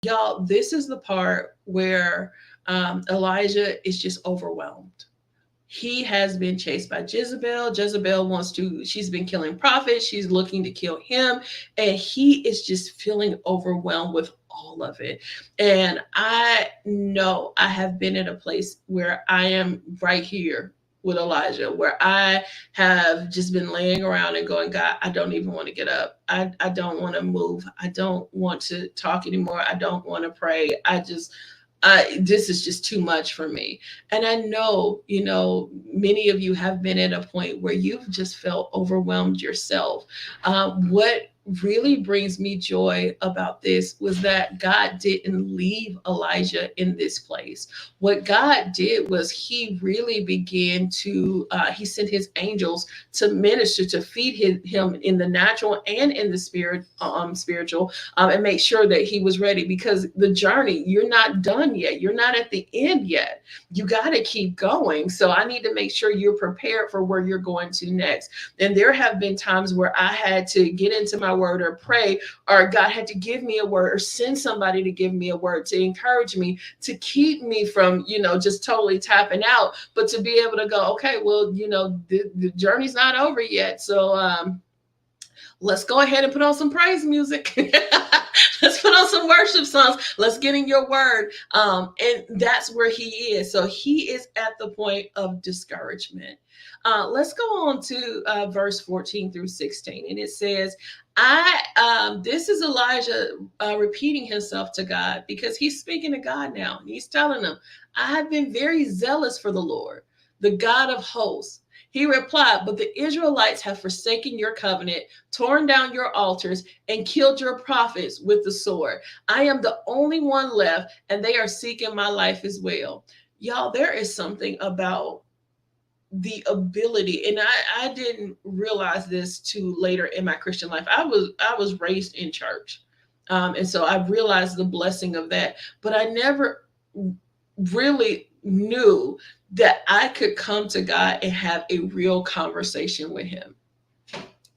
Y'all, this is the part where Elijah is just overwhelmed. He has been chased by Jezebel. Jezebel wants to, she's been killing prophets. She's looking to kill him. And he is just feeling overwhelmed with all of it. And I know I have been in a place where I am right here with Elijah, where I have just been laying around and going, God, I don't even want to get up. I don't want to move. I don't want to talk anymore. I don't want to pray. This is just too much for me. And I know, many of you have been at a point where you've just felt overwhelmed yourself. What really brings me joy about this was that God didn't leave Elijah in this place. What God did was he really began to, he sent his angels to minister, to feed him in the natural and in the spiritual, and make sure that he was ready, because the journey, you're not done yet. You're not at the end yet. You got to keep going. So I need to make sure you're prepared for where you're going to next. And there have been times where I had to get into my word or pray, or God had to give me a word or send somebody to give me a word to encourage me, to keep me from, just totally tapping out, but to be able to go, okay, well, the journey's not over yet. So, let's go ahead and put on some praise music. Let's put on some worship songs. Let's get in your word. And that's where he is. So he is at the point of discouragement. Let's go on to verse 14 through 16. And it says, this is Elijah repeating himself to God, because he's speaking to God now. He's telling him, I have been very zealous for the Lord, the God of hosts. He replied, but the Israelites have forsaken your covenant, torn down your altars, and killed your prophets with the sword. I am the only one left, and they are seeking my life as well. Y'all, there is something about the ability, and I didn't realize this too later in my Christian life. I was raised in church, and so I realized the blessing of that, but I never really knew that I could come to God and have a real conversation with him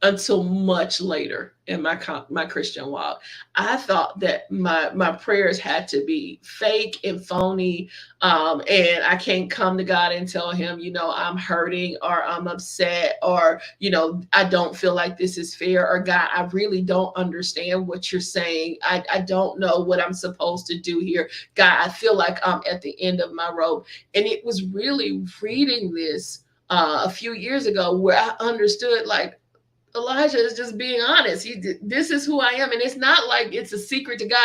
until much later in my Christian walk. I thought that my prayers had to be fake and phony, and I can't come to God and tell him, I'm hurting, or I'm upset, or I don't feel like this is fair, or God, I really don't understand what you're saying. I don't know what I'm supposed to do here. God, I feel like I'm at the end of my rope. And it was really reading this a few years ago where I understood, like, Elijah is just being honest. This is who I am. And it's not like it's a secret to God.